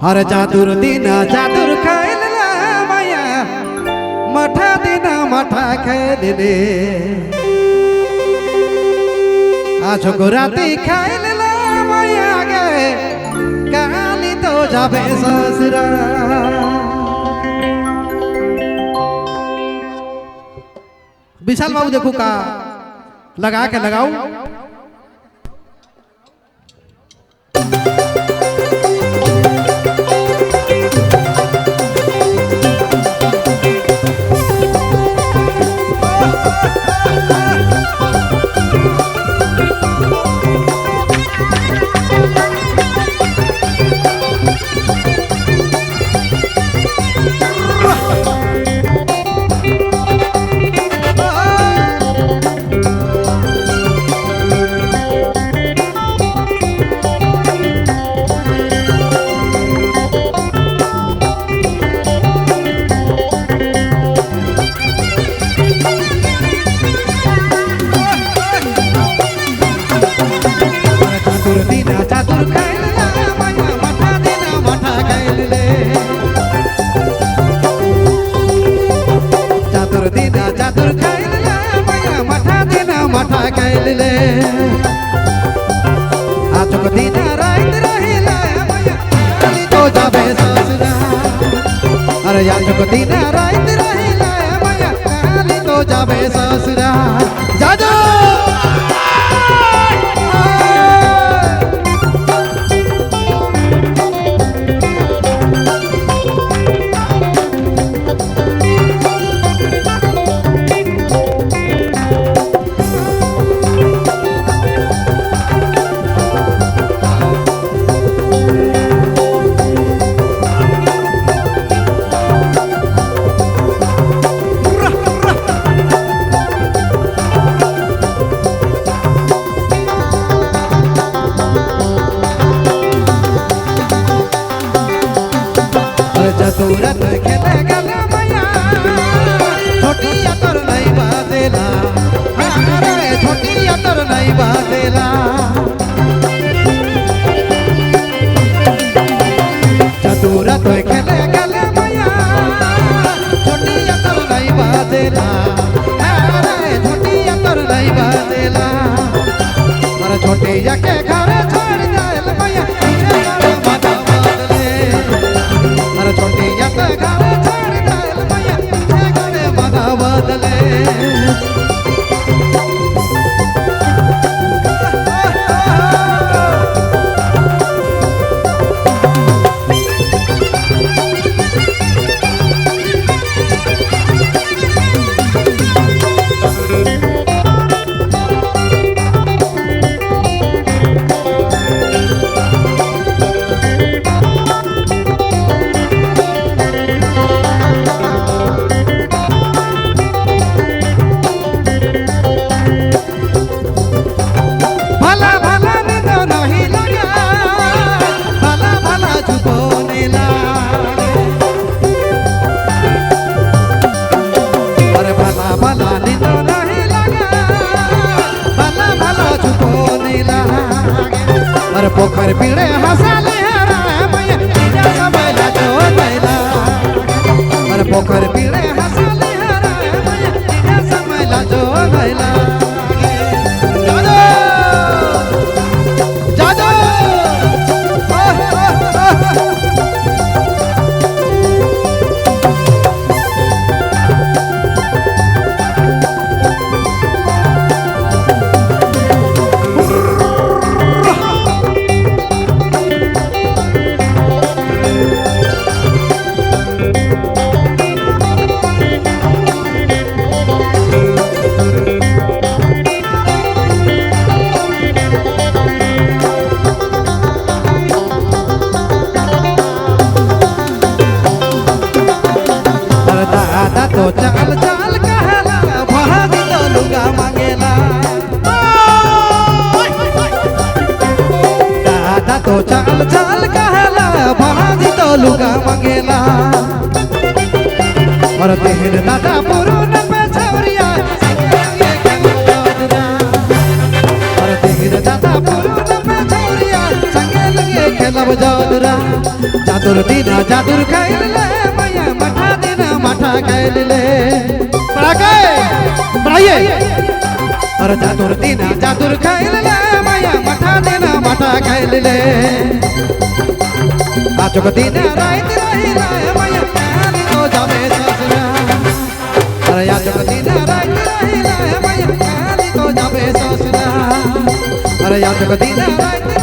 हर चातुर दिन चातुर खाइल माया मठा दिन मठा खाइल आज राती खाइल माया गे काली तो जाबे ससुरा। विशाल बाबू देखो का लगा के लगाऊ दिन रात रहिला माया काली तो जाबे ससुरा। जाजो चतुरत खेले गल मैया छोटिया तोर नहीं बादेला अरे छोटिया तोर नहीं बादेला। चतुरत खेले गल मैया छोटिया तोर नहीं बादेला अरे छोटिया तोर नहीं बादेला। अरे छोटिया के घर छोड़ जाए मैया छोटिया के घर छोड़ जाए मैया घरे मना बदले। पोखर पीड़े हंसाले मैया बिना समैला जो गैला। अरे पोखर पीड़े हंसाले मैया बिना समैला जो गैला। जादो तो चाल चाल कहला भाभी तो लुगा मांगेला। दादा तो चाल चाल कहला भाभी तो लुगा मांगेला। और तेहर दादा पुरुन पे छौरिया और तेहर दादा पुरुन पे छौरिया संगे लगे खेलब जौनरा। जादूर दिन जादूर खाइले मैया मठा दिन मठा खाइले बढ़ाइए अरे जादूर दिन जादूर खाइले मैया मठा दिन मठा खाइले आजो को दिन रात रहिला मैया काली तो जाबे ससुरा अरे आजो को दिन रात रहिला मैया काली तो जाबे ससुरा अरे आजो को दिन रात